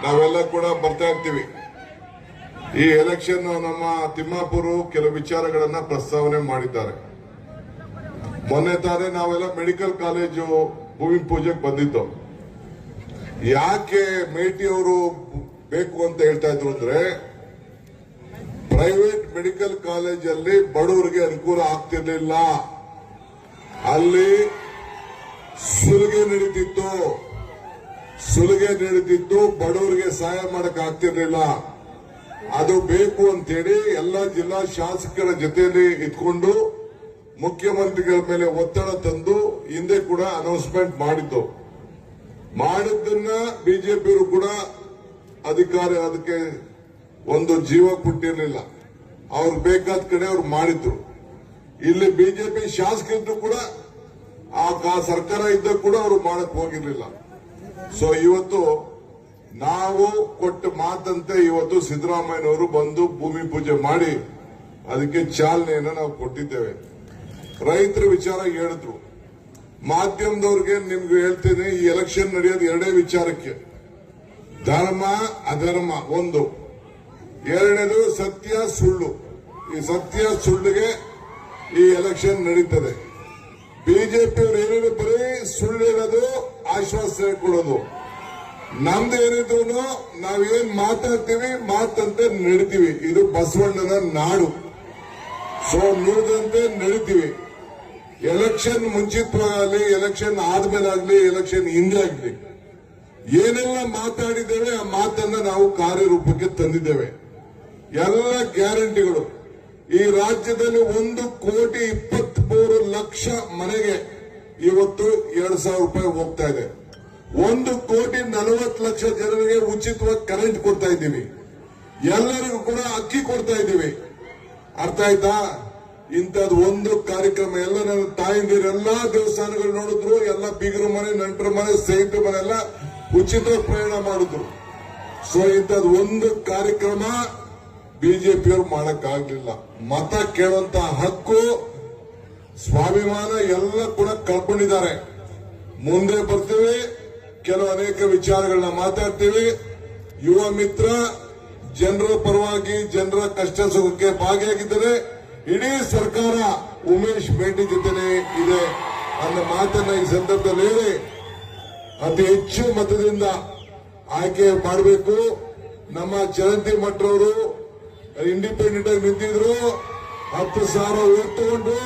ನಾವೆಲ್ಲ ಕೂಡ ಬರ್ತಾ ಇರ್ತೀವಿ. ಈ ಎಲೆಕ್ಷನ್ ನಮ್ಮ ತಿಮ್ಮಾಪುರ ಕೆಲವು ವಿಚಾರಗಳನ್ನ ಪ್ರಸ್ತಾವನೆ ಮಾಡಿದ್ದಾರೆ. ಮೊನ್ನೆ ತಾನೇ ನಾವೆಲ್ಲ ಮೆಡಿಕಲ್ ಕಾಲೇಜು ಭೂಮಿ ಪೂಜೆಗೆ ಬಂದಿದ್ದು. ಯಾಕೆ ಮೇಟಿ ಅವರು ಬೇಕು ಅಂತ ಹೇಳ್ತಾ ಇದ್ರು ಅಂದ್ರೆ, ಪ್ರೈವೇಟ್ ಮೆಡಿಕಲ್ ಕಾಲೇಜಲ್ಲಿ ಬಡವರಿಗೆ ಅನುಕೂಲ ಆಗ್ತಿರ್ಲಿಲ್ಲ. ಅಲ್ಲಿ ಸುಲಿಗೆ ನಡೀತಿತ್ತು, ಬಡವರಿಗೆ ಸಹಾಯ ಮಾಡಕ್ ಆಗ್ತಿರ್ಲಿಲ್ಲ. ಅದು ಬೇಕು ಅಂತೇಳಿ ಎಲ್ಲ ಜಿಲ್ಲಾ ಶಾಸಕರ ಜೊತೆಯಲ್ಲಿ ಇಟ್ಕೊಂಡು ಮುಖ್ಯಮಂತ್ರಿಗಳ ಮೇಲೆ ಒತ್ತಡ ತಂದು ಹಿಂದೆ ಕೂಡ ಅನೌನ್ಸ್ಮೆಂಟ್ ಮಾಡಿದ್ದನ್ನ ಬಿಜೆಪಿಯವರು ಕೂಡ ಅದಕ್ಕೆ ಒಂದು ಜೀವ ಕೊಟ್ಟಿರಲಿಲ್ಲ. ಅವ್ರು ಬೇಕಾದ ಕಡೆ ಅವ್ರು ಮಾಡಿದ್ರು. ಇಲ್ಲಿ ಬಿಜೆಪಿ ಶಾಸಕರು ಕೂಡ ಆ ಸರ್ಕಾರ ಇದ್ದ ಕೂಡ ಅವರು ಮಾಡಕ್ ಹೋಗಿರ್ಲಿಲ್ಲ. ಸೊ ಇವತ್ತು ನಾವು ಕೊಟ್ಟ ಮಾತಂತೆ ಇವತ್ತು ಸಿದ್ದರಾಮಯ್ಯನವರು ಬಂದು ಭೂಮಿ ಪೂಜೆ ಮಾಡಿ ಅದಕ್ಕೆ ಚಾಲನೆಯನ್ನು ನಾವು ಕೊಟ್ಟಿದ್ದೇವೆ. ರೈತರ ವಿಚಾರ ಹೇಳಿದ್ರು. ಮಾಧ್ಯಮದವ್ರಿಗೆ ನಿಮ್ಗೆ ಹೇಳ್ತೀನಿ, ಈ ಎಲೆಕ್ಷನ್ ನಡೆಯೋದು ಎರಡೇ ವಿಚಾರಕ್ಕೆ: ಧರ್ಮ ಅಧರ್ಮ ಒಂದು, ಎರಡನೇದು ಸತ್ಯ ಸುಳ್ಳು. ಈ ಸತ್ಯ ಸುಳ್ಳಿಗೆ ಈ ಎಲೆಕ್ಷನ್ ನಡೀತದೆ. ಬಿಜೆಪಿಯವರು ಏನೇನು ಬರೀ ಸುಳ್ಳು ಹೇಳೋದು, ಆಶ್ವಾಸನೆ ಕೊಡೋದು. ನಮ್ದು ಏನಿದ್ರು ನಾವೇನ್ ಮಾತಾಡ್ತೀವಿ ಮಾತಂತೆ ನಡೀತೀವಿ. ಇದು ಬಸವಣ್ಣನ ನಾಡು. ಸೊ ನುಡಿದಂತೆ ನಡೀತೀವಿ. ಎಲೆಕ್ಷನ್ ಮುಂಚಿತವಾಗಲಿ, ಎಲೆಕ್ಷನ್ ಆದ್ಮೇಲಾಗ್ಲಿ, ಎಲೆಕ್ಷನ್ ಹಿಂದೆ ಆಗ್ಲಿ, ಏನೆಲ್ಲ ಮಾತಾಡಿದ್ದೇವೆ ಆ ಮಾತನ್ನ ನಾವು ಕಾರ್ಯರೂಪಕ್ಕೆ ತಂದಿದ್ದೇವೆ. ಎಲ್ಲ ಗ್ಯಾರಂಟಿಗಳು ಈ ರಾಜ್ಯದಲ್ಲಿ 1,23,00,000 ಮನೆಗೆ ಇವತ್ತು 2,000 ರೂಪಾಯಿ ಹೋಗ್ತಾ ಇದೆ. 1,40,00,000 ಜನರಿಗೆ ಉಚಿತವಾಗಿ ಕರೆಂಟ್ ಕೊಡ್ತಾ ಇದ್ದೀವಿ. ಎಲ್ಲರಿಗೂ ಕೂಡ ಅಕ್ಕಿ ಕೊಡ್ತಾ ಇದ್ದೀವಿ. ಅರ್ಥ ಆಯ್ತಾ? ಇಂಥದ್ದು ಒಂದು ಕಾರ್ಯಕ್ರಮ ಎಲ್ಲ ನನ್ನ ತಾಯಿಂದಿರೆಲ್ಲಾ ದೇವಸ್ಥಾನಗಳು ನೋಡಿದ್ರು, ಎಲ್ಲ ಬೀಗರ ಮನೆ, ನೆಂಟರ ಮನೆ, ಸ್ನೇಹಿತರ ಮನೆ ಎಲ್ಲ ಉಚಿತ ಪ್ರಯಾಣ ಮಾಡಿದ್ರು. ಸೊ ಇಂಥದ್ದು ಒಂದು ಕಾರ್ಯಕ್ರಮ ಬಿಜೆಪಿಯವರು ಮಾಡಕ್ಕಾಗ್ಲಿಲ್ಲ. ಮತ ಕೇಳುವಂತ ಹಕ್ಕು, ಸ್ವಾಭಿಮಾನ ಎಲ್ಲ ಕೂಡ ಕಳ್ಕೊಂಡಿದ್ದಾರೆ. ಮುಂದೆ ಬರ್ತೀವಿ, ಕೆಲವು ಅನೇಕ ವಿಚಾರಗಳನ್ನ ಮಾತಾಡ್ತೀವಿ. ಯುವ ಮಿತ್ರ ಜನರ ಪರವಾಗಿ, ಜನರ ಕಷ್ಟ ಸುಖಕ್ಕೆ ಭಾಗಿಯಾಗಿದ್ದಾರೆ. ಇಡೀ ಸರ್ಕಾರ ಉಮೇಶ್ ಮೇಟಿ ಜೊತೆನೆ ಇದೆ ಅನ್ನೋ ಮಾತನ್ನ ಈ ಸಂದರ್ಭದಲ್ಲಿ ಹೇಳಿ ಅತಿ ಹೆಚ್ಚು ಮತದಿಂದ ಆಯ್ಕೆ ಮಾಡಬೇಕು. ನಮ್ಮ ಜಯಂತಿ ಮಠರವರು ಇಂಡಿಪೆಂಡೆಂಟ್ ಆಗಿ ನಿಂತಿದ್ರು. 10,000 ಓಟ್ ತಗೊಂಡು